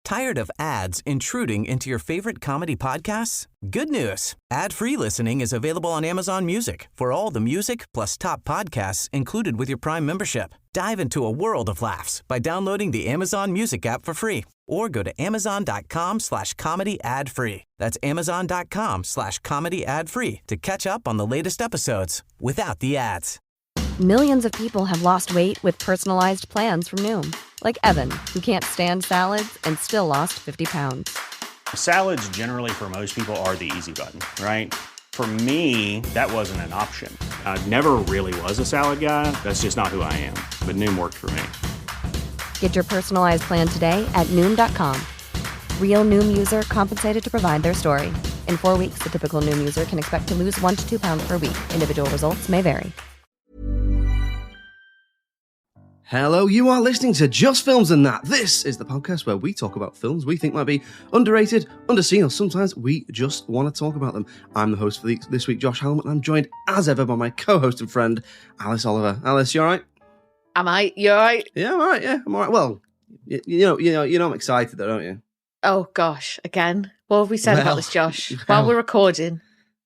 Tired of ads intruding into your favorite comedy podcasts? Good news. Ad-free listening is available on Amazon Music for all the music plus top podcasts included with your Prime membership. Dive into a world of laughs by downloading the Amazon Music app for free or go to amazon.com/comedy ad-free. That's amazon.com/comedy ad-free to catch up on the latest episodes without the ads. Millions of people have lost weight with personalized plans from Noom. Like Evan, who can't stand salads and still lost 50 pounds. Salads generally for most people are the easy button, right? For me, that wasn't an option. I never really was a salad guy. That's just not who I am. But Noom worked for me. Get your personalized plan today at Noom.com. Real Noom user compensated to provide their story. In 4 weeks, the typical Noom user can expect to lose 1 to 2 pounds per week. Individual results may vary. Hello, you are listening to Just Films and That. This is the podcast where we talk about films we think might be underrated, underseen, or sometimes we just want to talk about them. I'm the host for this week, Josh Hallam, and I'm joined as ever by my co-host and friend, Alice Oliver. Alice, you all right? Am I? You all right? Yeah, I'm all right. Yeah, I'm all right. Well, you know, I'm excited though, don't you? Oh gosh, again. What have we said about this, Josh? While we're recording.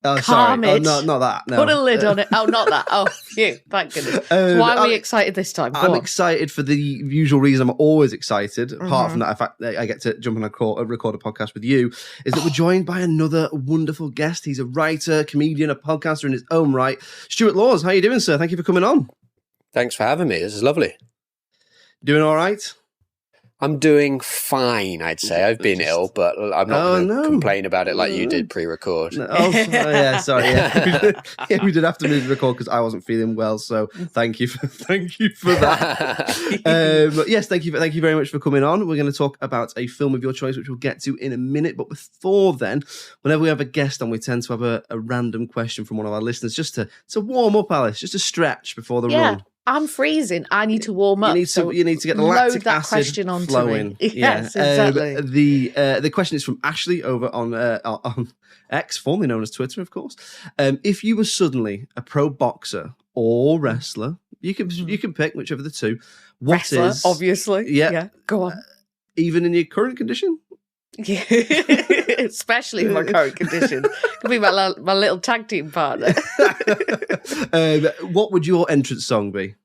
Oh, Calm sorry. it. Oh, no, not that. No. Put a lid on it. Oh, not that. Oh, phew. Thank goodness. So why are we excited this time? I'm excited for the usual reason I'm always excited, apart from that, in fact, I get to jump on record a podcast with you, is that we're joined by another wonderful guest. He's a writer, comedian, a podcaster in his own right. Stuart Laws, how are you doing, sir? Thank you for coming on. Thanks for having me. This is lovely. Doing all right? I'm doing fine, I'd say. I've been ill, but I'm not going to complain about it like you did pre-record. No. Yeah, sorry. Yeah. We did have to move the record because I wasn't feeling well. So thank you for that. Yes, thank you very much for coming on. We're going to talk about a film of your choice, which we'll get to in a minute. But before then, whenever we have a guest on, we tend to have a random question from one of our listeners, just to warm up, Alice, just to stretch before the run. I'm freezing. I need to warm up. You need to get the lactic that acid question onto flowing. Me. Yes, exactly. The question is from Ashley over on X, formerly known as Twitter, of course. If you were suddenly a pro boxer or wrestler, you can pick whichever of the two. Wrestler, obviously. Yeah. Go on. Even in your current condition. Yeah, especially in my current condition. Could be my little tag team partner. What would your entrance song be?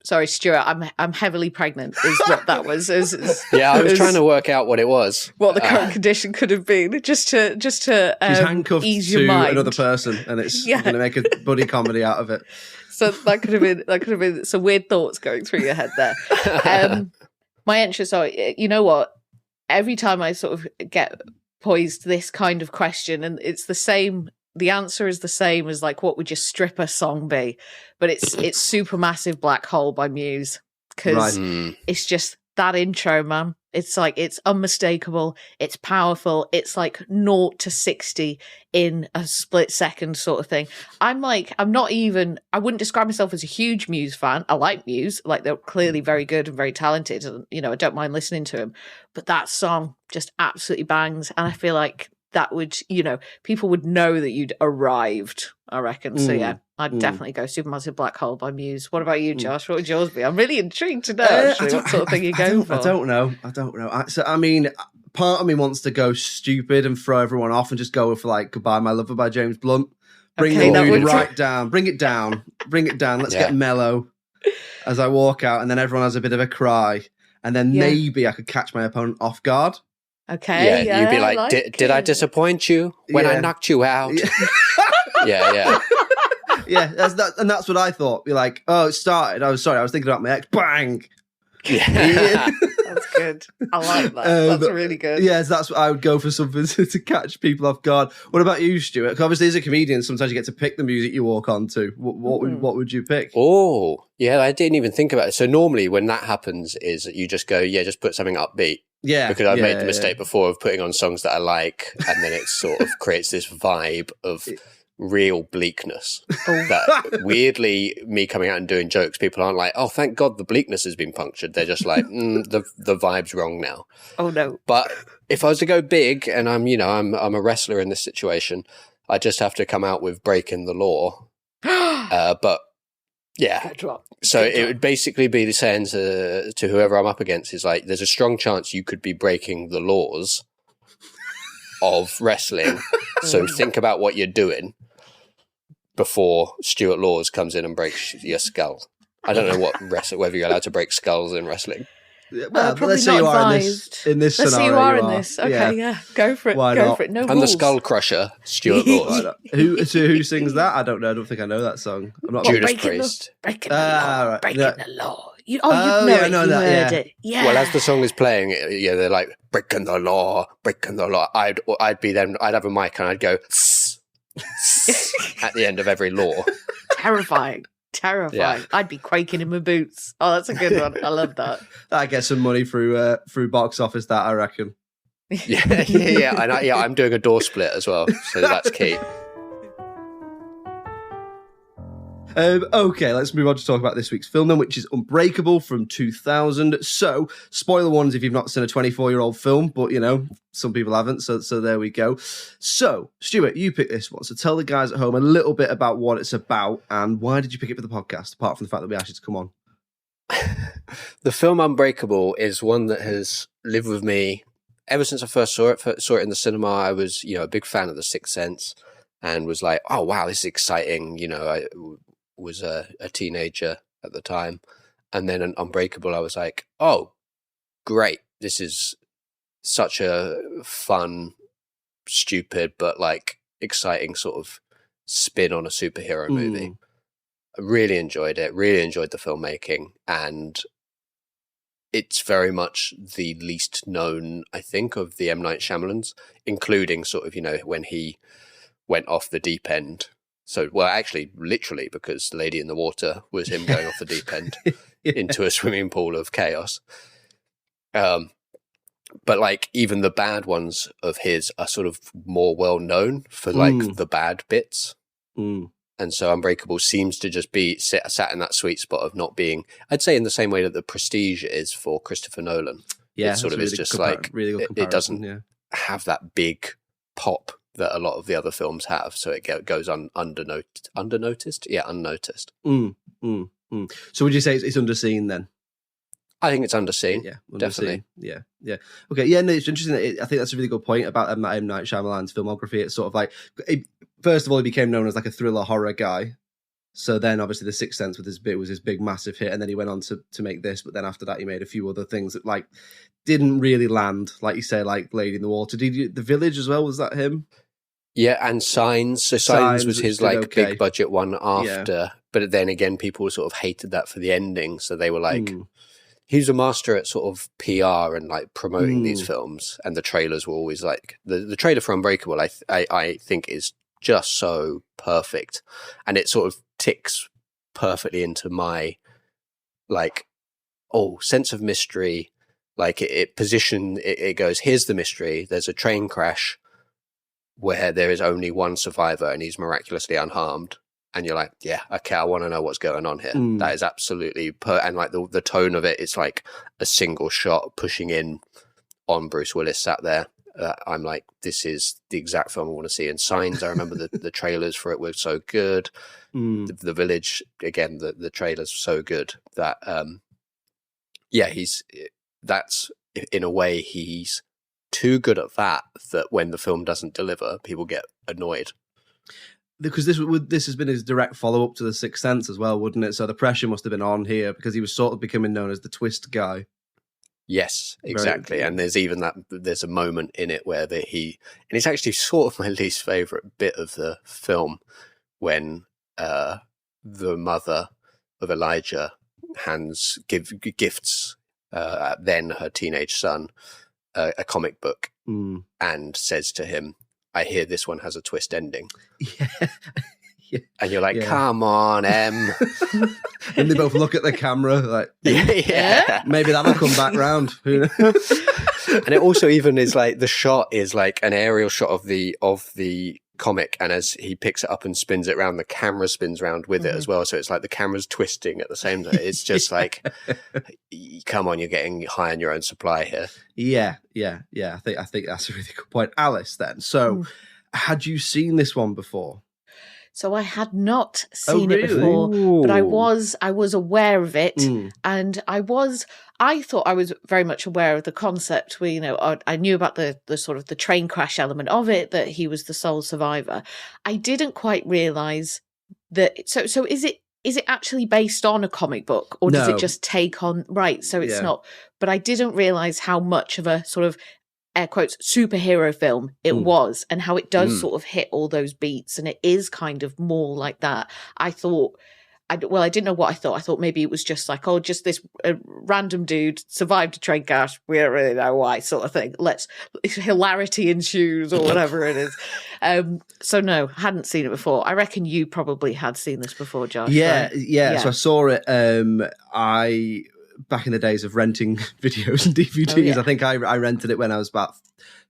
Sorry, Stuart, I'm heavily pregnant is what that was. Yeah, I was trying to work out what it was. What the current condition could have been, just to she's handcuffed ease to your mind. Another person, and it's going to make a buddy comedy out of it. So that could have been some weird thoughts going through your head there. My entrance song, you know what? Every time I sort of get poised this kind of question, and it's the same, the answer is the same as like, what would your stripper song be? But it's Supermassive Black Hole by Muse, because it's just that intro, man. It's like, it's unmistakable, it's powerful, it's like 0 to 60 in a split second sort of thing. I wouldn't describe myself as a huge Muse fan. I like Muse, like they're clearly very good and very talented, and I don't mind listening to them. But that song just absolutely bangs, and I feel like that would, people would know that you'd arrived, I reckon. So yeah, I'd definitely go Supermassive Black Hole by Muse. What about you, Josh? What would yours be? I'm really intrigued to know actually what sort of thing you're going for. I don't know. I mean, part of me wants to go stupid and throw everyone off and just go for like Goodbye My Lover by James Blunt. Bring the mood right down. Bring it down. Let's get mellow as I walk out, and then everyone has a bit of a cry. And then maybe I could catch my opponent off guard. Okay. Yeah, you'd be like, did I disappoint you when I knocked you out? Yeah. Yeah, that's what I thought. Be like, oh, it started. I was thinking about my ex. Bang. Yeah. That's good. I like that. That's really good. Yes, that's what I would go for, something to catch people off guard. What about you, Stuart? 'Cause obviously, as a comedian, sometimes you get to pick the music you walk on to. What would you pick? Oh, yeah, I didn't even think about it. So normally when that happens is you just go, just put something upbeat. Yeah. Because I've made the mistake before of putting on songs that I like, and then it sort of creates this vibe of real bleakness. That weirdly, me coming out and doing jokes, people aren't like, oh, thank God the bleakness has been punctured. They're just like, the vibe's wrong now. Oh no. But if I was to go big, and I'm a wrestler in this situation, I just have to come out with Breaking the Law. But Yeah. So it would basically be saying to whoever I'm up against is like, there's a strong chance you could be breaking the laws of wrestling. So think about what you're doing before Stuart Laws comes in and breaks your skull. I don't know whether you're allowed to break skulls in wrestling. Well, let's say you are in this scenario. Let's say you are in this. Okay, yeah. Go for it. Why Go not? for it. No I'm rules. the Skull Crusher, Stuart Laws. Who sings that? I don't know. I don't think I know that song. I'm not Judas Priest. Breaking the law. Right. Breaking the law. You know that, heard it. Yeah. Well, as the song is playing, they're like breaking the law, breaking the law. I'd have a mic and I'd go at the end of every law. Terrifying. Yeah. I'd be quaking in my boots. Oh, that's a good one. I love that. That gets some money through box office. That I reckon. Yeah. I'm doing a door split as well, so that's key. Okay, let's move on to talk about this week's film then, which is Unbreakable from 2000. So, spoiler warnings if you've not seen a 24-year-old film, but, some people haven't, so there we go. So, Stuart, you picked this one, so tell the guys at home a little bit about what it's about, and why did you pick it for the podcast, apart from the fact that we asked you to come on? The film Unbreakable is one that has lived with me ever since I first saw it in the cinema. I was, a big fan of The Sixth Sense, and was like, oh, wow, this is exciting, I was a teenager at the time, and then Unbreakable, I was like, oh, great, this is such a fun, stupid, but like exciting sort of spin on a superhero movie. I really enjoyed it, really enjoyed the filmmaking, and it's very much the least known, I think, of the M. Night Shyamalans, including sort of, when he went off the deep end. So, well, actually, literally, because Lady in the Water was him going off the deep end into a swimming pool of chaos. But like, even the bad ones of his are sort of more well known for like the bad bits. And so Unbreakable seems to just be sat in that sweet spot of not being, I'd say, in the same way that The Prestige is for Christopher Nolan. Yeah, it sort of is just like, really it doesn't have that big pop that a lot of the other films have, so it goes unnoticed. Yeah, unnoticed. So would you say it's underseen then? I think it's underseen. Yeah, definitely. Yeah. Okay, yeah, no, it's interesting. I think that's a really good point about M. Night Shyamalan's filmography. It's sort of like, first of all, he became known as like a thriller horror guy. So then, obviously, The Sixth Sense was his big, massive hit, and then he went on to make this. But then after that, he made a few other things that like didn't really land, like you say, like Lady in the Water. Did you The Village as well? Was that him? Yeah, and Signs. So Signs was his like big budget one after, but then again, people sort of hated that for the ending. So they were like, he's a master at sort of PR and like promoting these films, and the trailers were always like the trailer for Unbreakable. I think is just so perfect, and it sort of ticks perfectly into my like sense of mystery. Like it goes, here's the mystery. There's a train crash where there is only one survivor and he's miraculously unharmed. And you're like, yeah, okay, I want to know what's going on here. That is absolutely and like the tone of it, it's like a single shot pushing in on Bruce Willis sat there. I'm like, this is the exact film I want to see. And Signs, I remember the trailers for it were so good. The Village, again, the trailers so good that, that's in a way he's too good at that when the film doesn't deliver, people get annoyed. Because this has been his direct follow-up to The Sixth Sense as well, wouldn't it? So the pressure must have been on here because he was sort of becoming known as the twist guy. Yes, exactly. And there's even there's a moment in it where and it's actually sort of my least favourite bit of the film when the mother of Elijah gifts then her teenage son a comic book and says to him, I hear this one has a twist ending. Yeah. And you're like, come on, Em. And they both look at the camera like, maybe that'll come back round. And it also even is like, the shot is like an aerial shot of the comic, and as he picks it up and spins it around, the camera spins around with it as well. So it's like the camera's twisting at the same time. It's just like, come on, you're getting high on your own supply here. Yeah. I think that's a really good point. Alice, then. So, had you seen this one before? So I had not seen it before, but I was aware of it, and I thought I was very much aware of the concept. Where, you know, I knew about the sort of the train crash element of it, that he was the sole survivor. I didn't quite realize that. So is it actually based on a comic book, or does it just take on right? So it's not. But I didn't realize how much of a sort of air quotes superhero film it was, and how it does sort of hit all those beats, and it is kind of more like that. I thought, I didn't know what I thought. I thought maybe it was just like, oh, just this random dude survived a train crash. We don't really know why, sort of thing. Hilarity ensues, or whatever it is. So no, hadn't seen it before. I reckon you probably had seen this before, Josh. Yeah, right? yeah. So I saw it. Back in the days of renting videos and DVDs, I think I rented it when I was about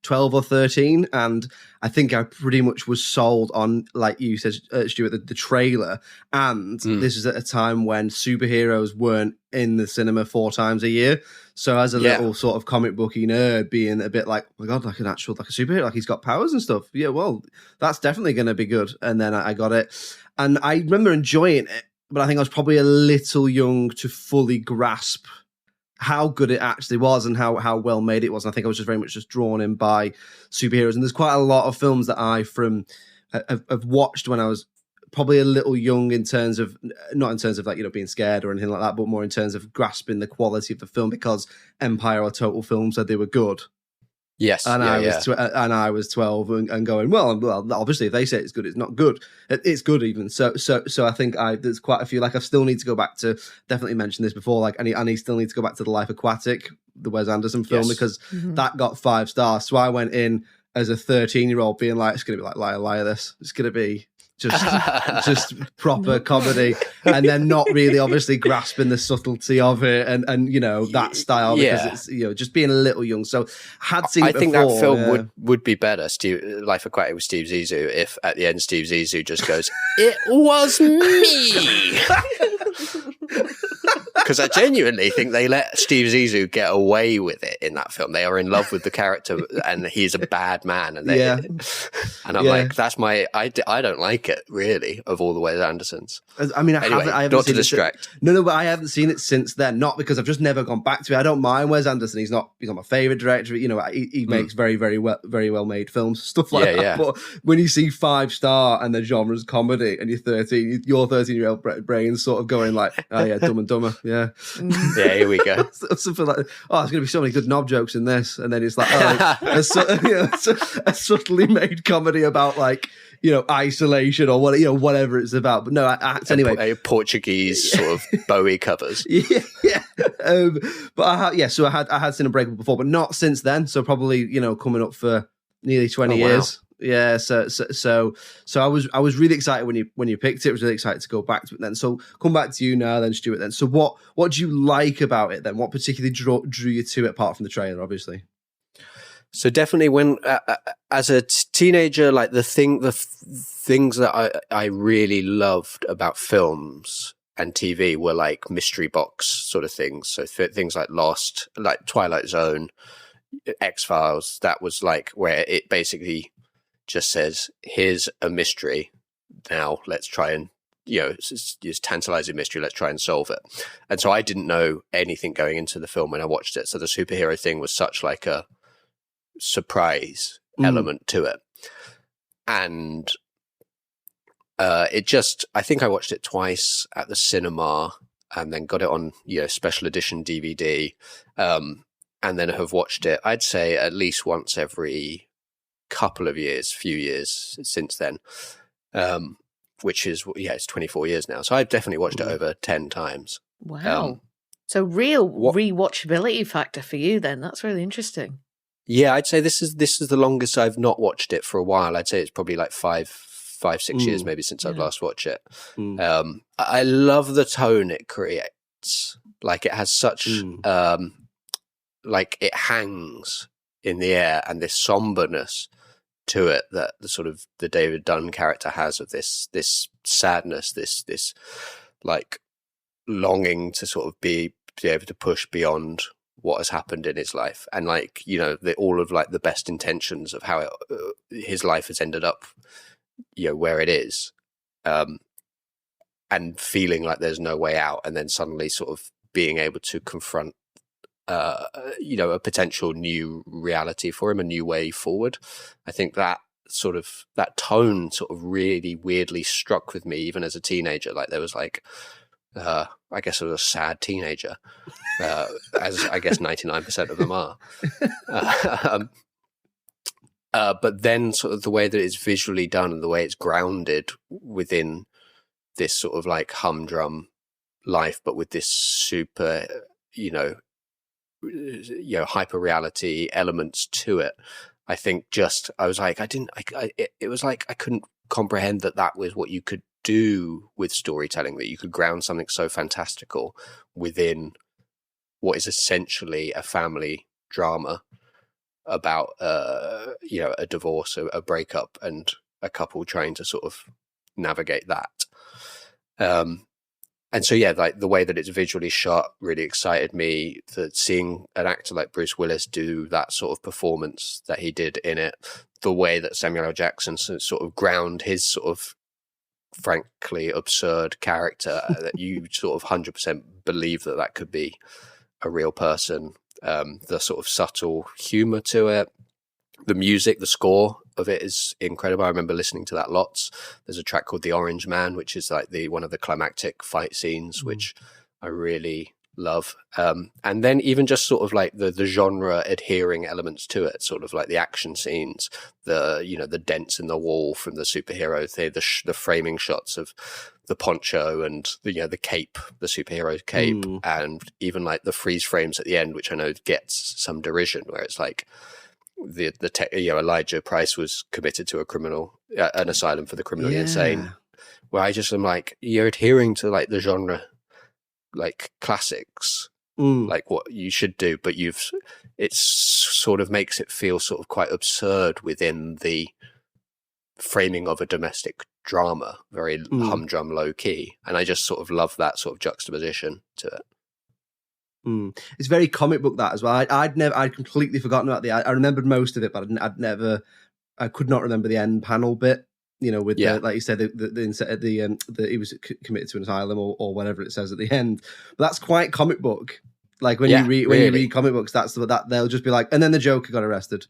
12 or 13, and I think I pretty much was sold on, like you said, Stuart, the trailer. And this is at a time when superheroes weren't in the cinema 4 times a year. So as a little sort of comic booky nerd, being a bit like, oh my God, like a superhero, like he's got powers and stuff. Yeah, well, that's definitely going to be good. And then I got it, and I remember enjoying it. But I think I was probably a little young to fully grasp how good it actually was and how well made it was. And I think I was just very much just drawn in by superheroes. And there's quite a lot of films that I have watched when I was probably a little young, in terms of, not in terms of like, you know, being scared or anything like that, but more in terms of grasping the quality of the film, because Empire or Total Film said they were good. Yes, and I was 12 and going, well, obviously if they say it's good, it's not good. It's good even. So I think there's quite a few. Like I still need to go back to, definitely mentioned this before. Like I still need to go back to The Life Aquatic, the Wes Anderson film, because that got 5 stars. So I went in as a 13-year-old being like, it's going to be like Liar, this. It's going to be just proper comedy, and then not really obviously grasping the subtlety of it and you know, that style, because it's, you know, just being a little young. So had seen it before. I think that film would be better, Life Aquatic with Steve Zissou, if at the end Steve Zissou just goes, it was me. Because I genuinely think they let Steve Zissou get away with it in that film. They are in love with the character, and he's a bad man. And and I'm like, that's I don't like it, really, of all the Wes Andersons. I mean, I haven't not seen to distract. No, but I haven't seen it since then. Not because I've just never gone back to it. I don't mind Wes Anderson. He's not my favorite director. You know, he makes very, very well made films, stuff like that. Yeah. But when you see 5-star and the genre's comedy, and you're 13, your 13-year-old brain sort of going like, oh yeah, Dumb and Dumber. Yeah. Yeah, here we go. Something like, oh, there's going to be so many good knob jokes in this, and then it's like, a subtly made comedy about, like, you know, isolation or what, you know, whatever it's about. But no, anyway, Portuguese sort of Bowie covers. Yeah. But I had seen Unbreakable before, but not since then. So probably, you know, coming up for nearly 20 years. Yeah, so I was really excited when you picked it. I was really excited to go back to it then. So come back to you now then, Stuart, then. So what do you like about it then? What particularly drew you to it, apart from the trailer, obviously? So definitely when as a teenager, like the things that I really loved about films and TV were like mystery box sort of things. So things like Lost, like Twilight Zone, X-Files. That was like where it basically just says, here's a mystery. Now let's try and, you know, it's tantalizing mystery. Let's try and solve it. And so I didn't know anything going into the film when I watched it. So the superhero thing was such like a surprise element to it. And I think I watched it twice at the cinema, and then got it on, you know, special edition DVD. And then have watched it, I'd say, at least once every few years since then, which is, it's 24 years now. So I've definitely watched it over 10 times. Wow. So real rewatchability factor for you then. That's really interesting. Yeah, I'd say this is the longest I've not watched it for a while. I'd say it's probably like 5-6 years maybe since I've last watched it. I love the tone it creates. Like it has such like it hangs in the air, and this somberness to it that the sort of the David Dunn character has, of this sadness, this like longing to sort of be able to push beyond what has happened in his life, and like, you know, all of like the best intentions of how his life has ended up, you know, where it is. and feeling like there's no way out, and then suddenly sort of being able to confront a potential new reality for him, a new way forward. I think that tone sort of really weirdly struck with me even as a teenager. Like there was like I guess I was a sad teenager, as I guess 99% of them are. But then sort of the way that it's visually done and the way it's grounded within this sort of like humdrum life, but with this super, hyper reality elements to it. I think I was like, it was like I couldn't comprehend that was what you could do with storytelling, that you could ground something so fantastical within what is essentially a family drama about, a divorce, a breakup, and a couple trying to sort of navigate that. And so, yeah, like the way that it's visually shot really excited me. That seeing an actor like Bruce Willis do that sort of performance that he did in it, the way that Samuel L. Jackson sort of ground his sort of frankly absurd character, that you sort of 100% believe that could be a real person. The sort of subtle humor to it, the music, the score of it is incredible. I remember listening to that lots. There's a track called The Orange Man, which is like one of the climactic fight scenes, which I really love. And then even just sort of like the genre adhering elements to it, sort of like the action scenes, the dents in the wall from the superhero thing, the framing shots of the poncho and the cape, the superhero cape, and even like the freeze frames at the end, which I know gets some derision, where it's like Elijah Price was committed to an asylum for the criminally insane, where I just am like, you're adhering to like the genre like classics, like what you should do, but it sort of makes it feel sort of quite absurd within the framing of a domestic drama, very humdrum, low key, and I just sort of love that sort of juxtaposition to it. It's very comic book that as well. I'd completely forgotten about I remembered most of it, but I could not remember the end panel bit. With the, like you said, he was committed to an asylum or whatever it says at the end. But that's quite comic book. Like when you read comic books, that's that they'll just be like, and then the Joker got arrested.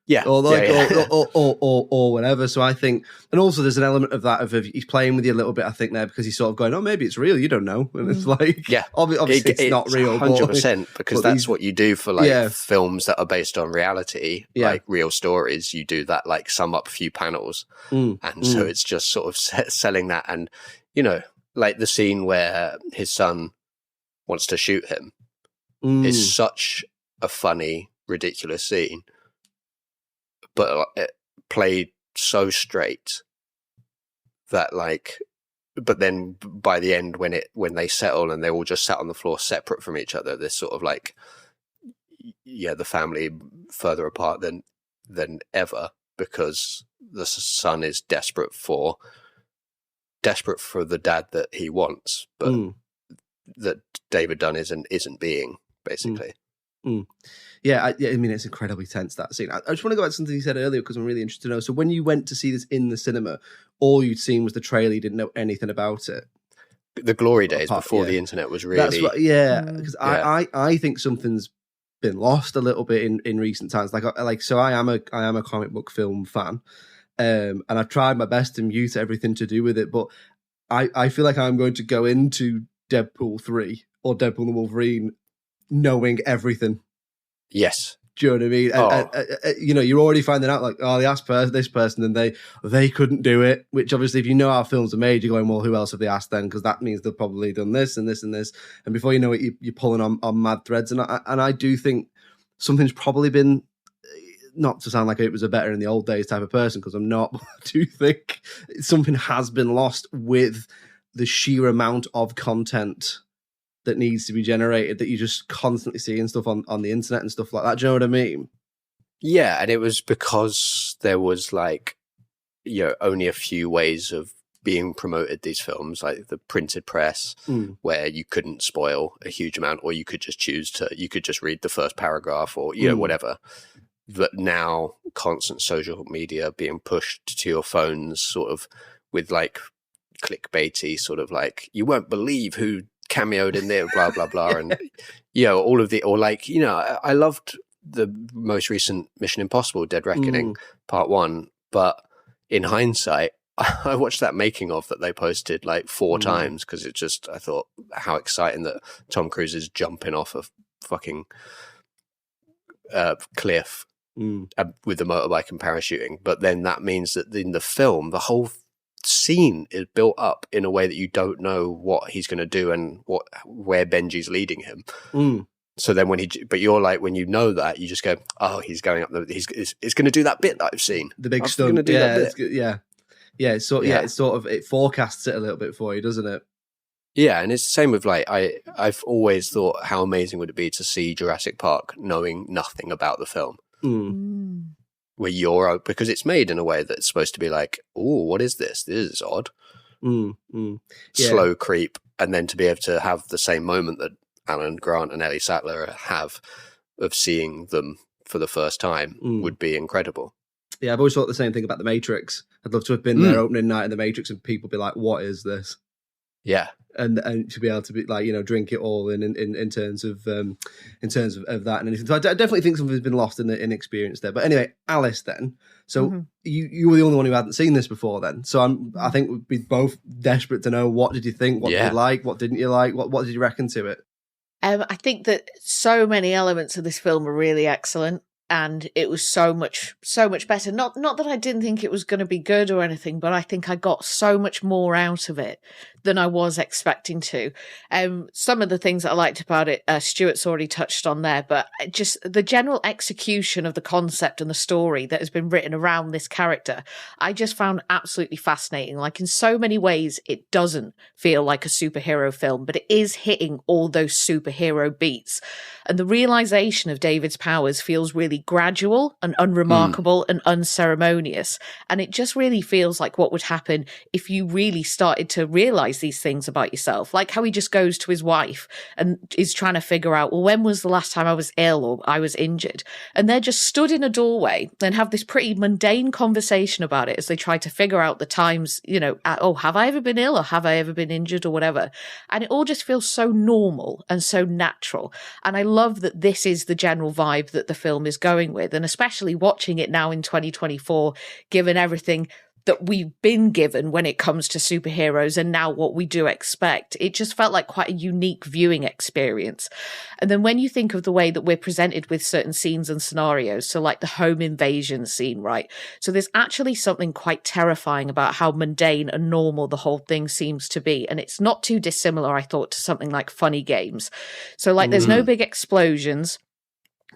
Yeah. Or whatever. So I think, and also there's an element of that of he's playing with you a little bit, I think, there, because he's sort of going, oh, maybe it's real, you don't know. And it's like, obviously it's not real. 100%, because that's what you do for like films that are based on reality, like real stories. You do that, like sum up a few panels. So it's just sort of selling that. And, like the scene where his son wants to shoot him is such a funny, ridiculous scene. But it played so straight that but then by the end, when they settle and they all just sat on the floor separate from each other, this sort of like, the family further apart than ever, because the son is desperate for the dad that he wants, but that David Dunn isn't being, basically. Yeah, I mean, it's incredibly tense, that scene. I just want to go back to something you said earlier, because I'm really interested to know. So when you went to see this in the cinema, all you'd seen was the trailer, you didn't know anything about it? The glory days before the internet was really... That's what, because I think something's been lost a little bit in recent times. So I am a comic book film fan, and I've tried my best to mute everything to do with it, but I feel like I'm going to go into Deadpool 3 or Deadpool and Wolverine knowing everything. Yes. Do you know what I mean? You're already finding out like, they asked this person and they couldn't do it, which obviously if you know how films are made, you're going, well, who else have they asked then? Because that means they've probably done this and this and this. And before you know it, you're pulling on mad threads. And I do think something's probably been, not to sound like it was a better in the old days type of person, because I'm not, but I do think something has been lost with the sheer amount of content that needs to be generated, that you just constantly seeing stuff on the internet and stuff like that. Do you know what I mean? Yeah, and it was because there was only a few ways of being promoted these films, like the printed press, where you couldn't spoil a huge amount, or you could just just read the first paragraph, or whatever. But now constant social media being pushed to your phones, sort of with like clickbaity sort of like, you won't believe who cameoed in there, blah, blah, blah. And, all of the, or like, I loved the most recent Mission Impossible Dead Reckoning Part 1, but in hindsight, I watched that making of that they posted like 4 times because I thought how exciting that Tom Cruise is jumping off a fucking cliff with the motorbike and parachuting. But then that means that in the film, the whole scene is built up in a way that you don't know what he's going to do and where Benji's leading him. So then but you're like, when you know that, you just go, oh, he's going up he's going to do that bit that I've seen. The big stunt. It forecasts it a little bit for you, doesn't it? Yeah, and it's the same with like, I've always thought how amazing would it be to see Jurassic Park knowing nothing about the film. Where because it's made in a way that's supposed to be like, oh, what is this? This is odd. Slow creep, and then to be able to have the same moment that Alan Grant and Ellie Sattler have of seeing them for the first time would be incredible. Yeah, I've always thought the same thing about The Matrix. I'd love to have been there opening night in The Matrix and people be like, what is this? Yeah. And to be able to be like, drink it all in terms of that and anything. So I definitely think something's been lost in experience there. But anyway, Alice then. So you were the only one who hadn't seen this before then. So I think we'd be both desperate to know, what did you think? What did you like? What didn't you like? What did you reckon to it? I think that so many elements of this film are really excellent. And it was so much better. Not that I didn't think it was going to be good or anything, but I think I got so much more out of it than I was expecting to. Some of the things that I liked about it, Stuart's already touched on there, but just the general execution of the concept and the story that has been written around this character, I just found absolutely fascinating. Like, in so many ways, it doesn't feel like a superhero film, but it is hitting all those superhero beats. And the realization of David's powers feels really gradual and unremarkable and unceremonious. And it just really feels like what would happen if you really started to realize these things about yourself. Like how he just goes to his wife and is trying to figure out, well, when was the last time I was ill or I was injured? And they're just stood in a doorway and have this pretty mundane conversation about it as they try to figure out the times, have I ever been ill or have I ever been injured or whatever? And it all just feels so normal and so natural. And I love that this is the general vibe that the film is going with, and especially watching it now in 2024, given everything that we've been given when it comes to superheroes and now what we do expect. It just felt like quite a unique viewing experience. And then when you think of the way that we're presented with certain scenes and scenarios, so like the home invasion scene, right? So there's actually something quite terrifying about how mundane and normal the whole thing seems to be. And it's not too dissimilar, I thought, to something like Funny Games. So like there's no big explosions,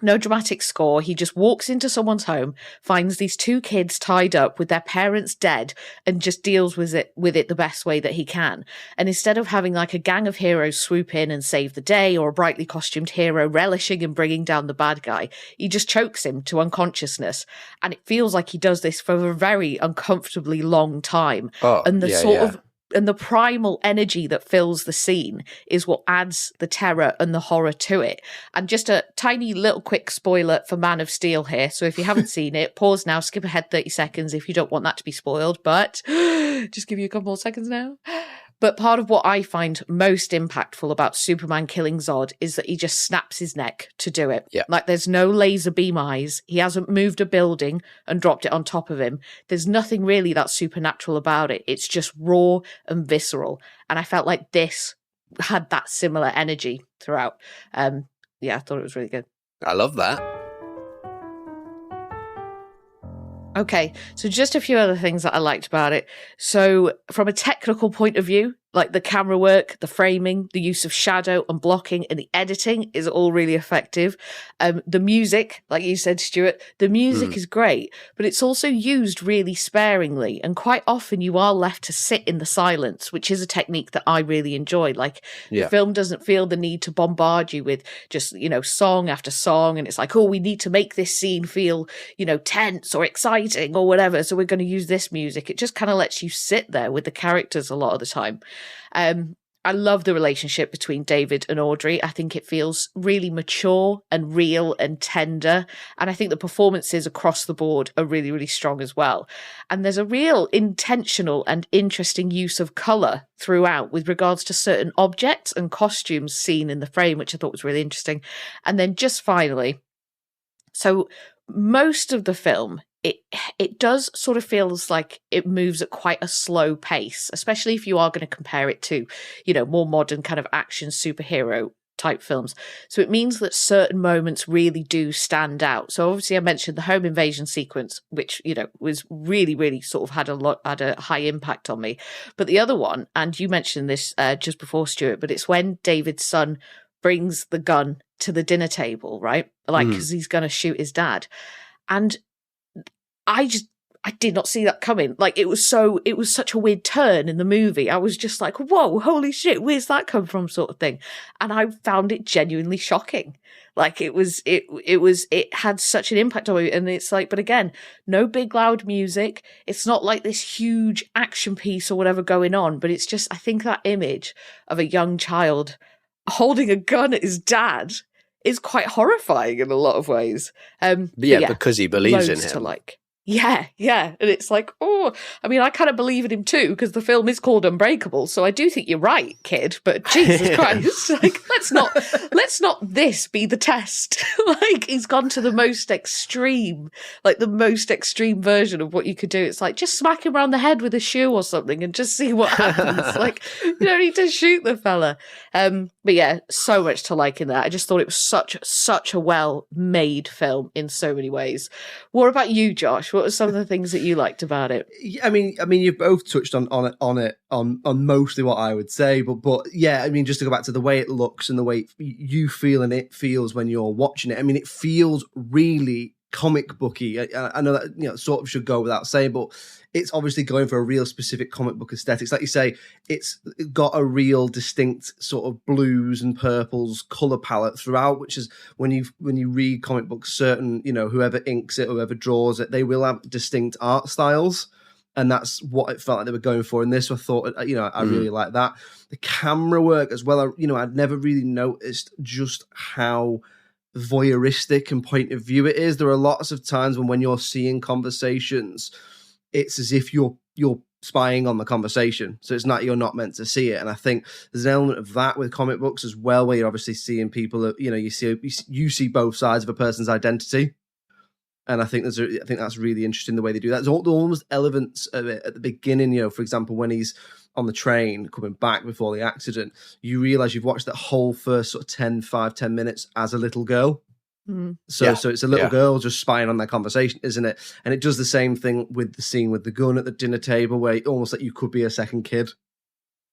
no dramatic score. He just walks into someone's home, finds these 2 kids tied up with their parents dead, and just deals with it the best way that he can. And instead of having like a gang of heroes swoop in and save the day, or a brightly costumed hero relishing in bringing down the bad guy, he just chokes him to unconsciousness. And it feels like he does this for a very uncomfortably long time. And the primal energy that fills the scene is what adds the terror and the horror to it. And just a tiny little quick spoiler for Man of Steel here. So if you haven't seen it, pause now, skip ahead 30 seconds if you don't want that to be spoiled. But just give you a couple more seconds now. But part of what I find most impactful about Superman killing Zod is that he just snaps his neck to do it. Yeah. Like there's no laser beam eyes. He hasn't moved a building and dropped it on top of him. There's nothing really that supernatural about it. It's just raw and visceral. And I felt like this had that similar energy throughout. I thought it was really good. I love that. Okay, so just a few other things that I liked about it. So from a technical point of view, like the camera work, the framing, the use of shadow and blocking and the editing is all really effective. The music, like you said, Stuart, the music is great, but it's also used really sparingly. And quite often you are left to sit in the silence, which is a technique that I really enjoy. Like the film doesn't feel the need to bombard you with just, song after song. And it's like, oh, we need to make this scene feel, tense or exciting or whatever. So we're going to use this music. It just kind of lets you sit there with the characters a lot of the time. I love the relationship between David and Audrey. I think it feels really mature and real and tender. And I think the performances across the board are really, really strong as well. And there's a real intentional and interesting use of colour throughout with regards to certain objects and costumes seen in the frame, which I thought was really interesting. And then just finally, so most of the film, it does sort of feels like it moves at quite a slow pace, especially if you are going to compare it to, more modern kind of action superhero type films. So it means that certain moments really do stand out. So obviously I mentioned the home invasion sequence, which, was really, really sort of had a high impact on me. But the other one, and you mentioned this just before, Stuart, but it's when David's son brings the gun to the dinner table, right? Like, because he's going to shoot his dad. And I did not see that coming. Like, it was such a weird turn in the movie. I was just like, whoa, holy shit, where's that come from, sort of thing. And I found it genuinely shocking. Like, it had such an impact on me. And it's like, but again, no big loud music. It's not like this huge action piece or whatever going on, but it's just, I think that image of a young child holding a gun at his dad is quite horrifying in a lot of ways. Because he believes in him. To like. Yeah. And it's like, I mean, I kind of believe in him too, because the film is called Unbreakable. So I do think you're right, kid. But Jesus Christ, like, let's not this be the test. Like, he's gone to the most extreme version of what you could do. It's like, just smack him around the head with a shoe or something and just see what happens. Like, you don't need to shoot the fella. But yeah, so much to like in that. I just thought it was such a well-made film in so many ways. What about you, Josh? What were some of the things that you liked about it? I mean, you've both touched on mostly what I would say, but yeah, I mean, just to go back to the way it looks and the way you feel and it feels when you're watching it. I mean, it feels really comic booky. I know that sort of should go without saying, but it's obviously going for a real specific comic book aesthetics. Like you say, it's got a real distinct sort of blues and purples color palette throughout, which is when you read comic books, certain whoever inks it, whoever draws it, they will have distinct art styles. And that's what it felt like they were going for in this. So I thought, I really like that. The camera work as well. I'd never really noticed just how voyeuristic and point of view it is. There are lots of times when you're seeing conversations, it's as if you're spying on the conversation. So you're not meant to see it. And I think there's an element of that with comic books as well, where you're obviously seeing people that, you see both sides of a person's identity. And I think that's really interesting the way they do that. There's almost elements of it at the beginning, for example, when he's on the train coming back before the accident, you realise you've watched that whole first sort of 10 minutes as a little girl. So it's a little girl just spying on their conversation, isn't it? And it does the same thing with the scene with the gun at the dinner table, where almost like you could be a second kid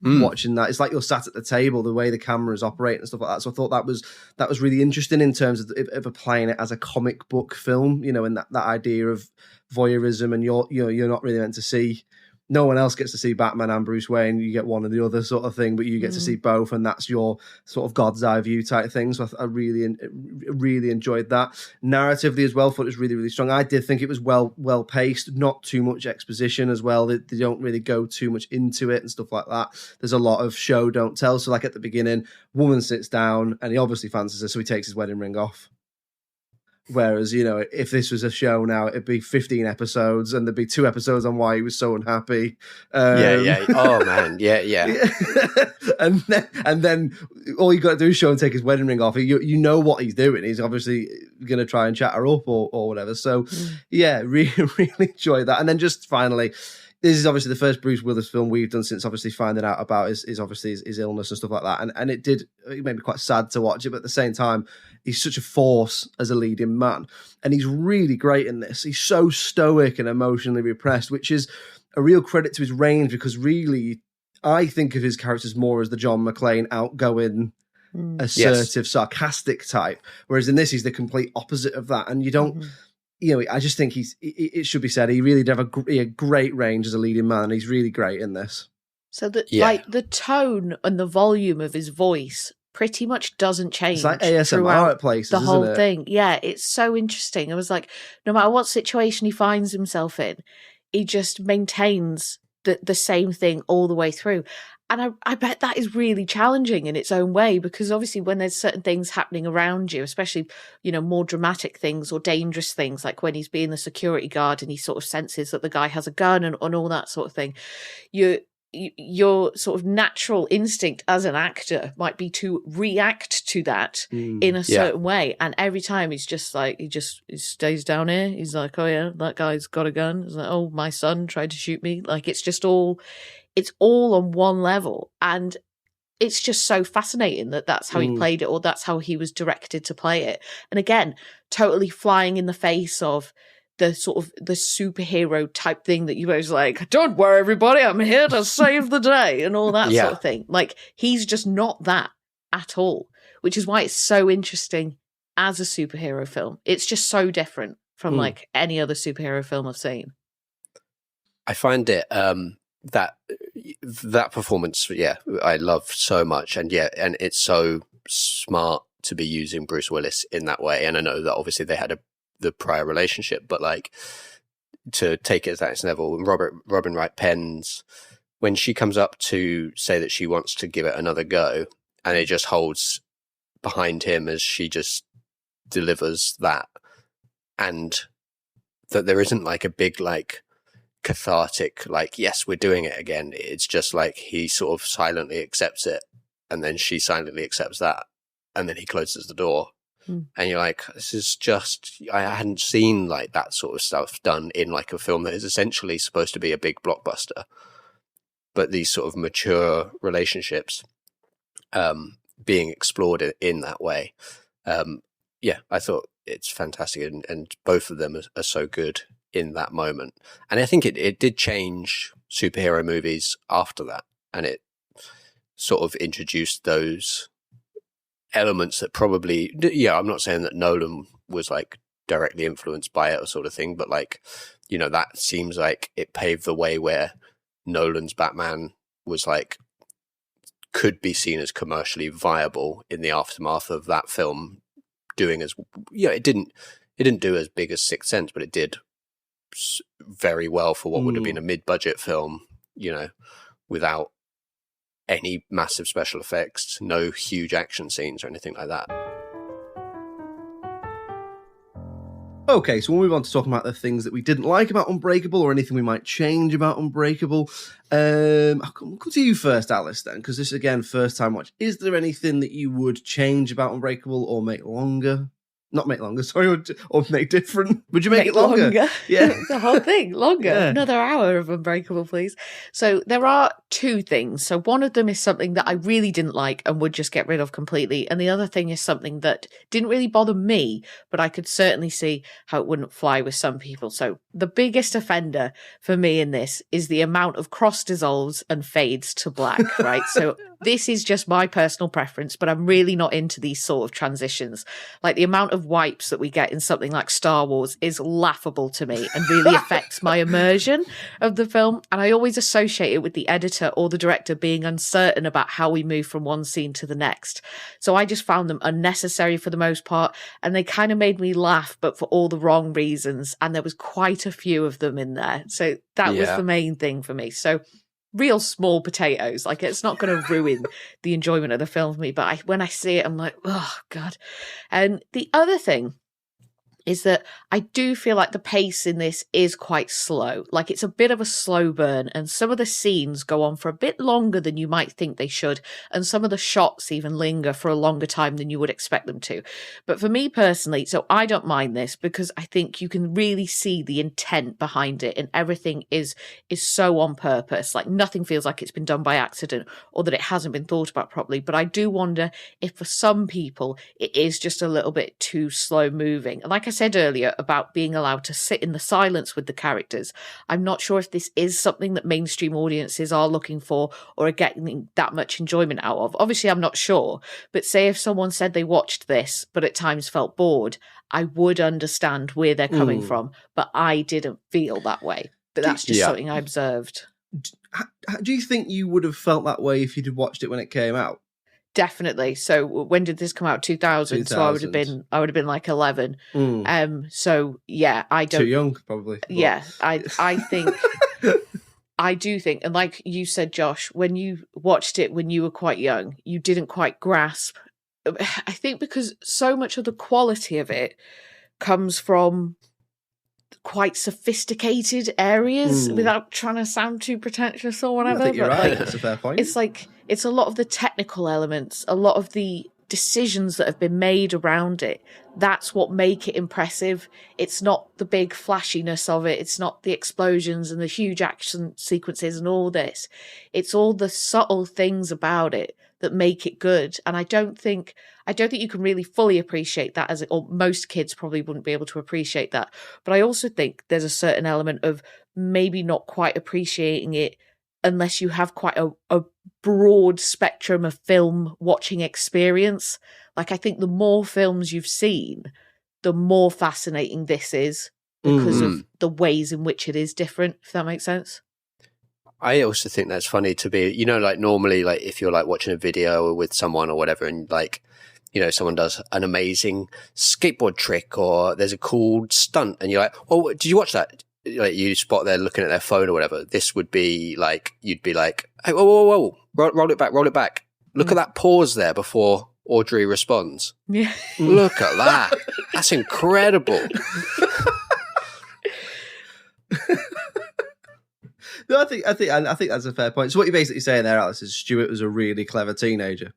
watching that. It's like you're sat at the table, the way the camera is operating and stuff like that. So I thought that was really interesting in terms of applying it as a comic book film, and that idea of voyeurism, and you're not really meant to see. No one else gets to see Batman and Bruce Wayne. You get one or the other sort of thing, but you get to see both, and that's your sort of God's eye view type thing. So I really enjoyed that. Narratively as well, thought it was really, really strong. I did think it was well paced, not too much exposition as well. They don't really go too much into it and stuff like that. There's a lot of show, don't tell. So like at the beginning, woman sits down and he obviously fancies her, so he takes his wedding ring off. Whereas, if this was a show now, it'd be 15 episodes and there'd be 2 episodes on why he was so unhappy. Yeah. Oh, man. Yeah. and then all you got to do is show and take his wedding ring off. You know what he's doing. He's obviously going to try and chat her up or whatever. So, really, really enjoyed that. And then just finally, this is obviously the first Bruce Willis film we've done since obviously finding out about his illness and stuff like that. And it made me quite sad to watch it, but at the same time, he's such a force as a leading man. And he's really great in this. He's so stoic and emotionally repressed, which is a real credit to his range, because really, I think of his characters more as the John McClane outgoing, assertive, sarcastic type. Whereas in this, he's the complete opposite of that. And you don't... I just think it should be said, he really did have a great range as a leading man. He's really great in this. So the tone and the volume of his voice pretty much doesn't change. It's like ASMR at places, the whole isn't it? thing. Yeah, it's so interesting. I was like, no matter what situation he finds himself in, he just maintains the same thing all the way through. And I bet that is really challenging in its own way, because obviously when there's certain things happening around you, especially, more dramatic things or dangerous things, like when he's being the security guard and he sort of senses that the guy has a gun and all that sort of thing, your sort of natural instinct as an actor might be to react to that in a certain way. And every time he's just like, he stays down here. He's like, oh yeah, that guy's got a gun. He's like, oh, my son tried to shoot me. Like, it's all on one level. And it's just so fascinating that that's how he played it, or that's how he was directed to play it. And again, totally flying in the face of the sort of the superhero type thing that you was like, don't worry, everybody, I'm here to save the day and all that sort of thing. Like, he's just not that at all, which is why it's so interesting as a superhero film. It's just so different from like any other superhero film I've seen. I find it that performance, I love so much, and it's so smart to be using Bruce Willis in that way. And I know that obviously they had the prior relationship, but like, to take it to that next level, Robin Wright Penn's, when she comes up to say that she wants to give it another go, and it just holds behind him as she just delivers that, and that there isn't like a big like cathartic like, yes, we're doing it again. It's just like he sort of silently accepts it, and then she silently accepts that, and then he closes the door. And you're like, this is just, I hadn't seen like that sort of stuff done in like a film that is essentially supposed to be a big blockbuster, but these sort of mature relationships being explored in that way. I thought it's fantastic, and both of them are so good in that moment. And I think it did change superhero movies after that, and it sort of introduced those elements that probably, I'm not saying that Nolan was like directly influenced by it or sort of thing, but like, that seems like it paved the way where Nolan's Batman was like, could be seen as commercially viable in the aftermath of that film doing as, it didn't do as big as Sixth Sense, but it did very well for what would have been a mid-budget film, without any massive special effects, no huge action scenes or anything like that. Okay, so we'll move on to talking about the things that we didn't like about Unbreakable, or anything we might change about Unbreakable. I'll come to you first, Alice, then, because this is, again, first time watch. Is there anything that you would change about Unbreakable, or make longer? Not make longer, sorry, or make different. Would you make it longer? Yeah. The whole thing, longer. Yeah. Another hour of Unbreakable, please. So there are two things. So one of them is something that I really didn't like and would just get rid of completely. And the other thing is something that didn't really bother me, but I could certainly see how it wouldn't fly with some people. So the biggest offender for me in this is the amount of cross dissolves and fades to black, right? So this is just my personal preference, but I'm really not into these sort of transitions. Like, the amount of wipes that we get in something like Star Wars is laughable to me and really affects my immersion of the film. And I always associate it with the editor or the director being uncertain about how we move from one scene to the next. So I just found them unnecessary for the most part, and they kind of made me laugh, but for all the wrong reasons. And there was quite a few of them in there. So that was the main thing for me. So real small potatoes. Like, it's not going to ruin the enjoyment of the film for me, but when I see it, I'm like, oh God. And the other thing is that I do feel like the pace in this is quite slow. Like, it's a bit of a slow burn, and some of the scenes go on for a bit longer than you might think they should, and some of the shots even linger for a longer time than you would expect them to. But for me personally, so I don't mind this, because I think you can really see the intent behind it, and everything is so on purpose. Like, nothing feels like it's been done by accident or that it hasn't been thought about properly. But I do wonder if for some people it is just a little bit too slow moving. And like I said earlier about being allowed to sit in the silence with the characters, I'm not sure if this is something that mainstream audiences are looking for or are getting that much enjoyment out of. Obviously, I'm not sure, but say if someone said they watched this but at times felt bored, I would understand where they're coming from, but I didn't feel that way. But that's just something I observed. Do you think you would have felt that way if you'd have watched it when it came out? Definitely. So when did this come out? 2000. So I would have been like 11. So yeah, I don't. Too young, probably. Yeah, I think. I do think, and like you said, Josh, when you watched it when you were quite young, you didn't quite grasp. I think because so much of the quality of it comes from quite sophisticated areas without trying to sound too pretentious or whatever. I think you're right. Like, That's a fair point. It's a lot of the technical elements, a lot of the decisions that have been made around it. That's what make it impressive. It's not the big flashiness of it. It's not the explosions and the huge action sequences and all this. It's all the subtle things about it that make it good. And I don't think you can really fully appreciate that or most kids probably wouldn't be able to appreciate that. But I also think there's a certain element of maybe not quite appreciating it unless you have quite a broad spectrum of film watching experience. Like, I think the more films you've seen, the more fascinating this is because of the ways in which it is different, if that makes sense. I also think that's funny to be, you know, like normally, like if you're like watching a video with someone or whatever, and like, you know, someone does an amazing skateboard trick or there's a cool stunt and you're like, oh, did you watch that? Like you spot they're looking at their phone or whatever. This would be like, you'd be like, hey, whoa, roll it back. Look at that pause there before Audrey responds. Yeah. Look at that. That's incredible. No, I think that's a fair point. So what you're basically saying there, Alice, is Stuart was a really clever teenager.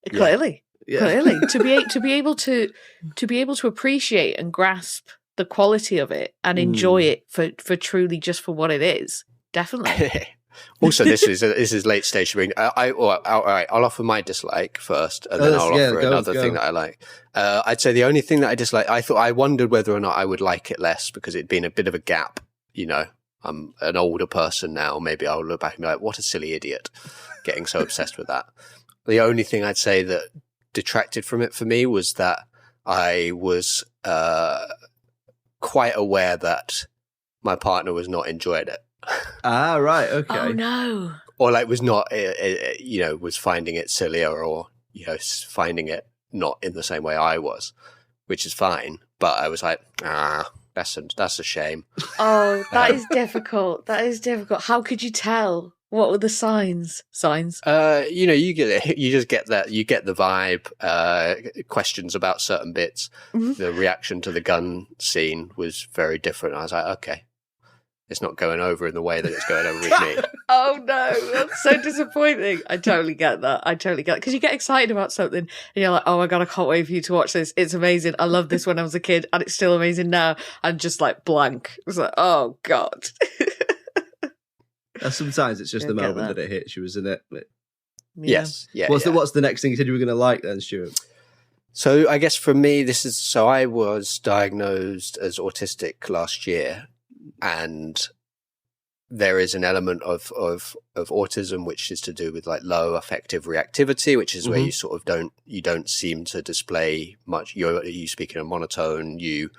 Clearly, Yeah. clearly, to be able to appreciate and grasp the quality of it and enjoy it for truly just for what it is. Definitely. Also, this is late stage. All right, I'll offer my dislike first, and then I'll offer another thing that I like. I'd say the only thing that I dislike, I wondered whether or not I would like it less because it'd been a bit of a gap. You know, I'm an older person now. Maybe I'll look back and be like, what a silly idiot, getting so obsessed with that. The only thing I'd say that detracted from it for me was that I was quite aware that my partner was not enjoying it. Ah, right, okay. Oh no. Or like was not, you know, was finding it sillier or, you know, finding it not in the same way I was, which is fine. But I was like, that's a shame. Oh, that is difficult. That is difficult. How could you tell? What were the signs? You know, you just get that. You get the vibe, questions about certain bits. Mm-hmm. The reaction to the gun scene was very different. I was like, okay, it's not going over in the way that it's going over with me. Oh no, that's so disappointing. I totally get that. Because you get excited about something and you're like, oh my God, I can't wait for you to watch this. It's amazing. I loved this when I was a kid and it's still amazing now. And just like blank. It's like, oh God. Sometimes it's just the moment that it hits you, isn't it? Yes. Yeah. What's the next thing you said you were going to like then, Stuart? So I guess for me, I was diagnosed as autistic last year, and there is an element of autism which is to do with like low affective reactivity, which is where you sort of don't seem to display much. You speak in a monotone. You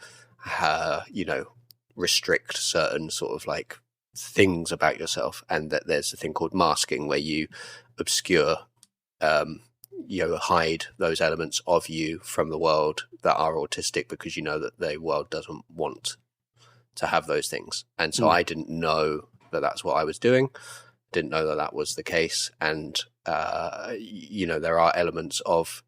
know, restrict certain sort of like things about yourself, and that there's a thing called masking where you obscure, hide those elements of you from the world that are autistic because you know that the world doesn't want to have those things. And so I didn't know that that's what I was doing, didn't know that that was the case. And, you know, there are elements of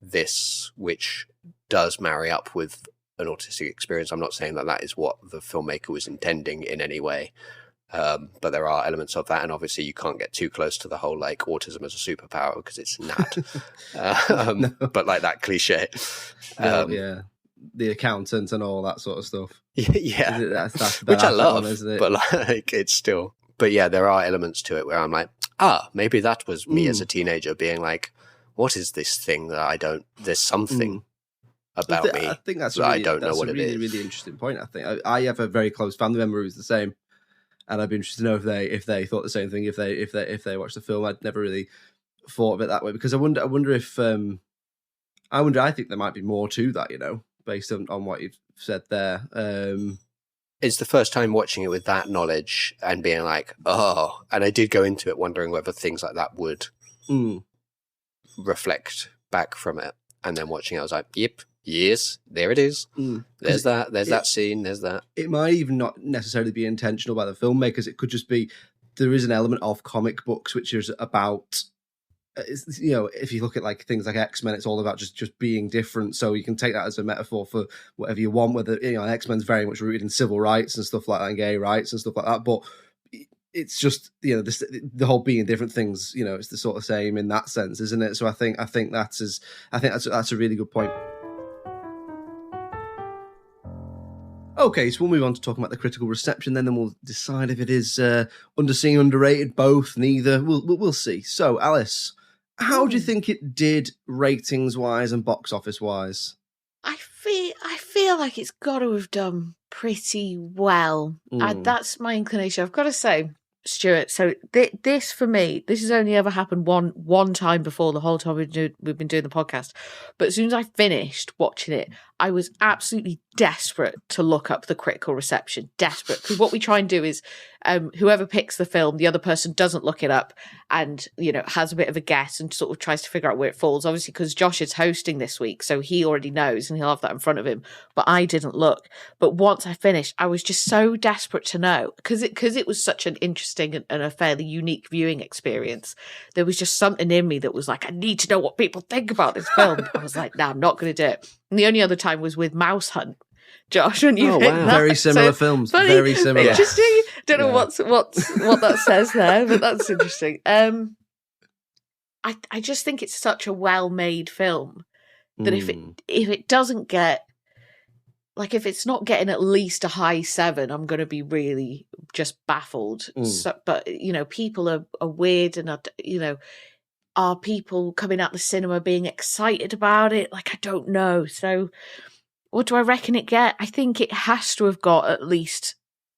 this which does marry up with an autistic experience. I'm not saying that that is what the filmmaker was intending in any way, but there are elements of that. And obviously you can't get too close to the whole like autism as a superpower because it's not. But like that cliche. Yeah. The accountant and all that sort of stuff. Yeah. That's which I love, one, isn't it? but like it's still. But yeah, there are elements to it where I'm like, maybe that was me as a teenager being like, what is this thing that I don't? There's something about me. I think that's I don't know what it is. Really interesting point. I think I have a very close family member who's the same, and I'd be interested to know if they thought the same thing. If they watched the film, I'd never really thought of it that way because I wonder if I think there might be more to that. You know, based on what you've said there. It's the first time watching it with that knowledge and being like, and I did go into it wondering whether things like that would reflect back from it. And then watching it, I was like, yep, yes, there it is. There's that scene, there's that. It might even not necessarily be intentional by the filmmakers. It could just be there is an element of comic books which is about, if you look at like things like X-Men, it's all about just being different. So you can take that as a metaphor for whatever you want. Whether X-Men's very much rooted in civil rights and stuff like that, and gay rights and stuff like that. But it's just the whole being different things. It's the sort of same in that sense, isn't it? So I think that's a really good point. Okay, so we'll move on to talking about the critical reception. Then we'll decide if it is underseen, underrated, both, neither. We'll see. So, Alice, how do you think it did ratings-wise and box office-wise? I feel like it's got to have done pretty well. That's my inclination. I've got to say, Stuart, so this for me, this has only ever happened one time before the whole time we've been doing the podcast. But as soon as I finished watching it, I was absolutely desperate to look up the critical reception. Desperate. Because what we try and do is whoever picks the film, the other person doesn't look it up and, has a bit of a guess and sort of tries to figure out where it falls. Obviously, because Josh is hosting this week, so he already knows and he'll have that in front of him. But I didn't look. But once I finished, I was just so desperate to know because it was such an interesting and a fairly unique viewing experience. There was just something in me that was like, I need to know what people think about this film. I was like, no, I'm not going to do it. And the only other time was with Mouse Hunt. Josh, when you wow. Very similar films. Funny, very similar. Interesting. Don't know what that says there, but that's interesting. I just think it's such a well-made film that if it doesn't get, like, if it's not getting at least a high 7, I'm going to be really just baffled. So, but people are weird, and are people coming out the cinema being excited about it? Like, I don't know. So, what do I reckon it get? I think it has to have got at least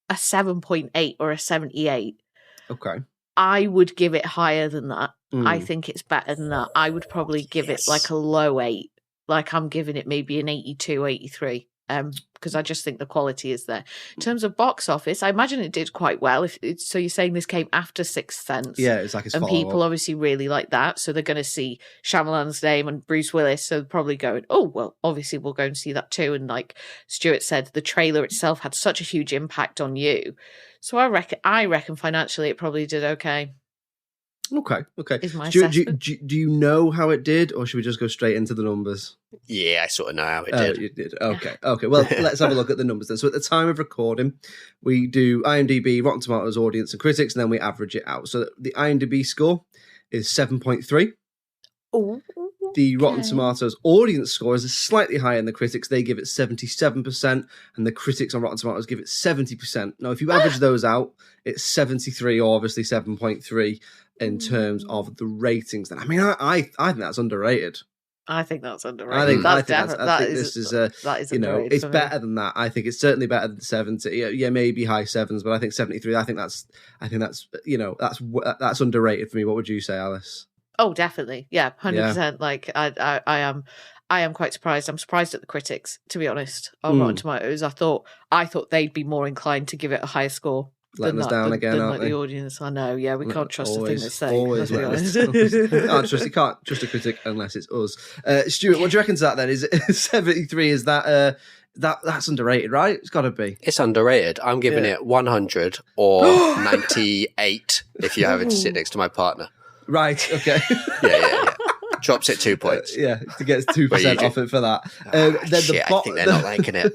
a 7.8 or a 78. Okay. I would give it higher than that. I think it's better than that. I would probably give it like a low 8. Like, I'm giving it maybe an 82, 83. Because I just think the quality is there. In terms of box office, I imagine it did quite well. So you're saying this came after Sixth Sense. Yeah, it's like his and people obviously really like that. So they're going to see Shyamalan's name and Bruce Willis. So they're probably going, oh, well, obviously we'll go and see that too. And like Stuart said, the trailer itself had such a huge impact on you. So I reckon financially it probably did okay. Okay. Is my Stuart, assessment. do you know how it did, or should we just go straight into the numbers? Yeah, I sort of know how it did. You did. Okay. Well, let's have a look at the numbers then. So at the time of recording, we do IMDb, Rotten Tomatoes, audience and critics, and then we average it out. So the IMDb score is 7.3. Oh, The Rotten Tomatoes audience score is slightly higher than the critics. They give it 77%, and the critics on Rotten Tomatoes give it 70%. Now, if you average those out, it's 73 or obviously 7.3 in terms of the ratings. Then I mean, I think that's underrated. I think that's underrated. I think this is underrated. It's better than that. I think it's certainly better than 70. Yeah, maybe high 7s, but I think 73. I think that's underrated for me. What would you say, Alice? Oh, definitely. Yeah, 100%. Like I am quite surprised. I'm surprised at the critics, to be honest, on Rotten Tomatoes. I thought they'd be more inclined to give it a higher score. Letting us down again, aren't they? The audience. I know. Yeah, we can't trust the thing they say. Always, you can't trust a critic unless it's us. Stuart, what do you reckon to that then? Is it 73? Is that that's underrated, right? It's got to be. It's underrated. I'm giving it 100 or 98 if you have it to sit next to my partner. Right. Okay. Yeah. Drops it 2 points. To get 2% off it for that. Then I think they're not liking it.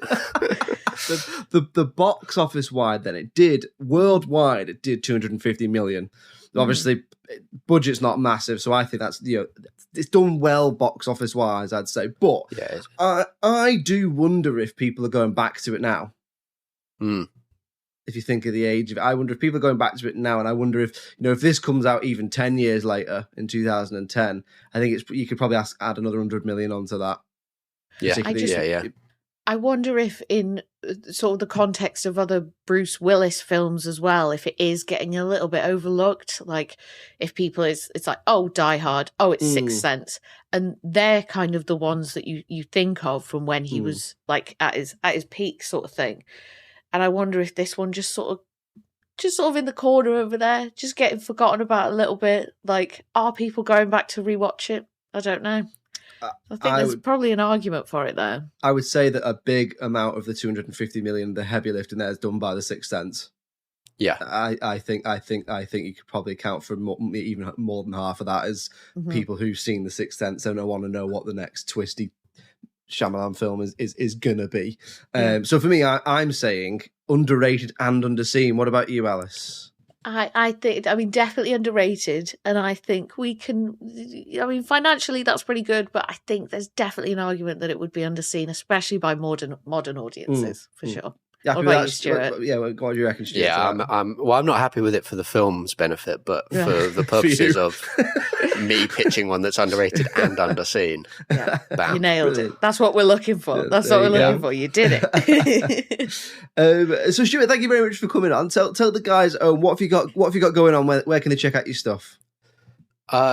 the box office wide, then it did worldwide. It did 250 million. Obviously, budget's not massive, so I think that's it's done well box office wise, I'd say. But I do wonder if people are going back to it now. If you think of the age of it, I wonder if people are going back to it now, and I wonder if if this comes out even 10 years later in 2010, I think you could probably add another 100 million onto that. Yeah, I wonder if in sort of the context of other Bruce Willis films as well, if it is getting a little bit overlooked, like if people it's like, oh, Die Hard, oh, it's Sixth Sense, and they're kind of the ones that you think of from when he was like at his peak sort of thing. And I wonder if this one just sort of in the corner over there, just getting forgotten about a little bit. Like, are people going back to rewatch it? I don't know. I think there's probably an argument for it there. I would say that a big amount of the 250 million, the heavy lifting there, is done by the Sixth Sense. Yeah, I think you could probably account for even more than half of that as people who've seen The Sixth Sense and want to know what the next twisty Shyamalan film is gonna be. So for me, I'm saying underrated and underseen. What about you, Alice? I think, definitely underrated, and I think we can. Financially, that's pretty good, but I think there's definitely an argument that it would be underseen, especially by modern audiences, for sure. Yeah, what about you, Stuart? What do you reckon, Stuart? Yeah, I'm not happy with it for the film's benefit, but for the purposes of me pitching one that's underrated and underseen. Yeah, you nailed it. That's what we're looking for. That's what we're looking for. You did it. So, Stuart, thank you very much for coming on. Tell the guys, what have you got going on? Where can they check out your stuff?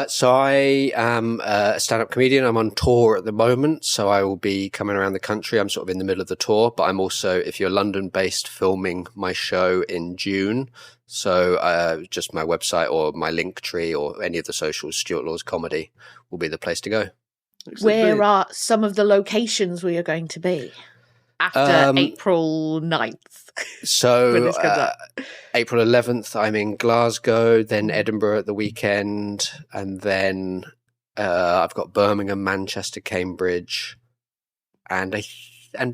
So I am a stand-up comedian. I'm on tour at the moment, so I will be coming around the country. I'm sort of in the middle of the tour, but I'm also, if you're London-based, filming my show in June. So just my website or my link tree or any of the socials, Stuart Laws Comedy, will be the place to go. Where are some of the locations we are going to be after April 9th? So April 11th, I'm in Glasgow, then Edinburgh at the weekend, and then I've got Birmingham, Manchester, Cambridge, and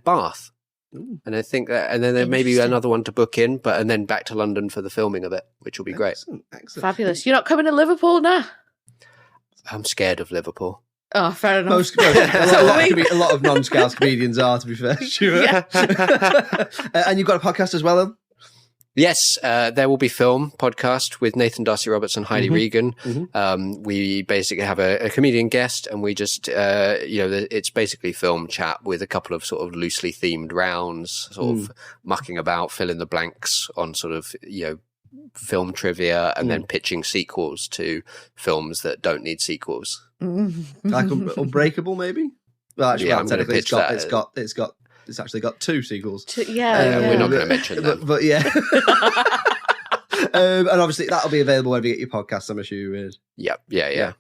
Bath. Ooh. And I think and then there may be another one to book in, and then back to London for the filming of it, which will be great. Excellent. Fabulous. You're not coming to Liverpool now? I'm scared of Liverpool. Oh, fair enough. A lot of non-Scouse comedians are, to be fair. Sure. Yeah. And you've got a podcast as well, then? Yes, there will be film podcast with Nathan Darcy Roberts and Heidi Regan. We basically have a comedian guest, and we just, it's basically film chat with a couple of sort of loosely themed rounds, sort of mucking about, fill in the blanks on sort of, film trivia, and then pitching sequels to films that don't need sequels. Like Unbreakable, maybe? Well, actually, I'm going to pitch that. It's actually got 2 sequels. We're not going to mention them. But yeah. And obviously that'll be available wherever you get your podcasts, I'm assuming. Yeah.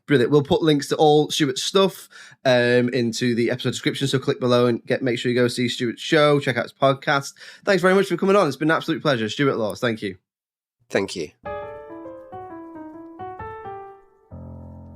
Brilliant. We'll put links to all Stuart's stuff into the episode description, so click below and make sure you go see Stuart's show, check out his podcast. Thanks very much for coming on. It's been an absolute pleasure. Stuart Laws, thank you. Thank you.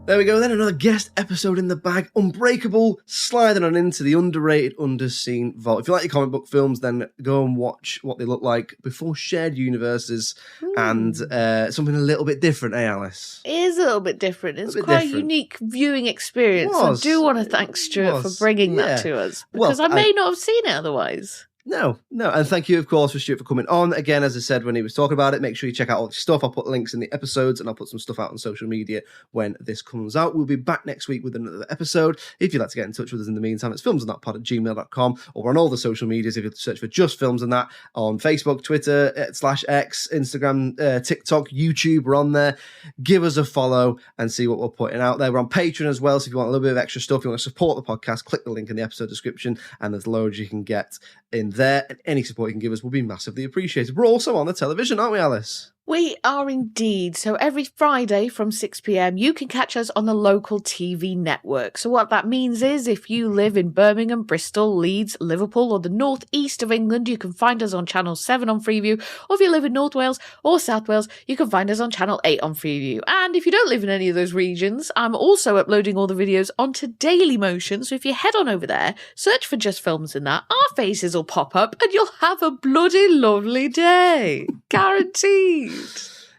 There we go then, another guest episode in the bag. Unbreakable, sliding on into the underrated, underseen vault. If you like your comic book films, then go and watch what they look like before shared universes and something a little bit different, Alice? It is a little bit different. It's quite a unique viewing experience. I do want to thank Stuart for bringing that to us, because I may not have seen it otherwise. No. And thank you, of course, for Stuart for coming on. Again, as I said when he was talking about it, make sure you check out all the stuff. I'll put links in the episodes, and I'll put some stuff out on social media when this comes out. We'll be back next week with another episode. If you'd like to get in touch with us in the meantime, it's filmsandthatpod@gmail.com, or we're on all the social medias. If you search for Just Films and That on Facebook, Twitter, /X, Instagram, TikTok, YouTube, we're on there. Give us a follow and see what we're putting out there. We're on Patreon as well, so if you want a little bit of extra stuff, you want to support the podcast, click the link in the episode description, and there's loads you can get in there, and any support you can give us will be massively appreciated. We're also on the television, aren't we, Alice? We are indeed. So every Friday from 6 p.m, you can catch us on the local TV network. So what that means is if you live in Birmingham, Bristol, Leeds, Liverpool, or the northeast of England, you can find us on Channel 7 on Freeview. Or if you live in North Wales or South Wales, you can find us on Channel 8 on Freeview. And if you don't live in any of those regions, I'm also uploading all the videos onto Dailymotion. So if you head on over there, search for Just Films and That, our faces will pop up and you'll have a bloody lovely day. Guaranteed.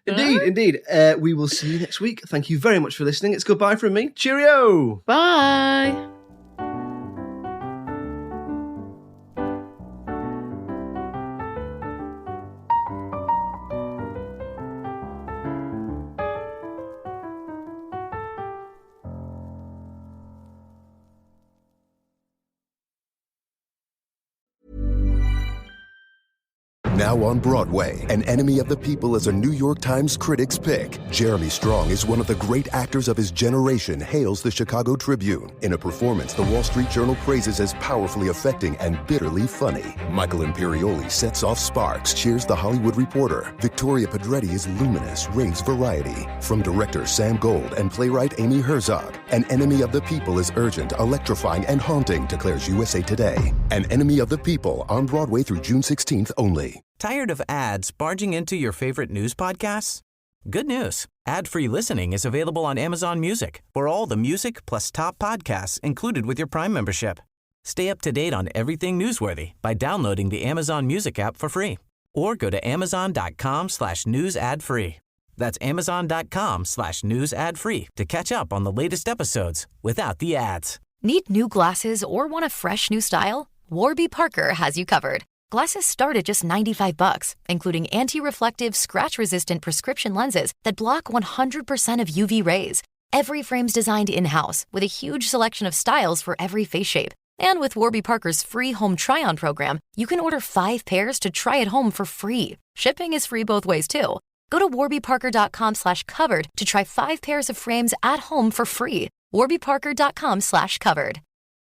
Indeed. We will see you next week. Thank you very much for listening. It's goodbye from me. Cheerio. Bye. Now on Broadway, An Enemy of the People is a New York Times Critics' Pick. Jeremy Strong is one of the great actors of his generation, hails the Chicago Tribune. In a performance the Wall Street Journal praises as powerfully affecting and bitterly funny. Michael Imperioli sets off sparks, cheers The Hollywood Reporter. Victoria Pedretti is luminous, raves variety. From director Sam Gold and playwright Amy Herzog, An Enemy of the People is urgent, electrifying, and haunting, declares USA Today. An Enemy of the People, on Broadway through June 16th only. Tired of ads barging into your favorite news podcasts? Good news. Ad-free listening is available on Amazon Music for all the music plus top podcasts included with your Prime membership. Stay up to date on everything newsworthy by downloading the Amazon Music app for free or go to amazon.com/news ad free. That's amazon.com/news ad free to catch up on the latest episodes without the ads. Need new glasses or want a fresh new style? Warby Parker has you covered. Glasses start at just $95, including anti-reflective, scratch-resistant prescription lenses that block 100% of UV rays. Every frame's designed in-house with a huge selection of styles for every face shape. And with Warby Parker's free home try-on program, you can order 5 pairs to try at home for free. Shipping is free both ways, too. Go to warbyparker.com/covered to try 5 pairs of frames at home for free. warbyparker.com/covered.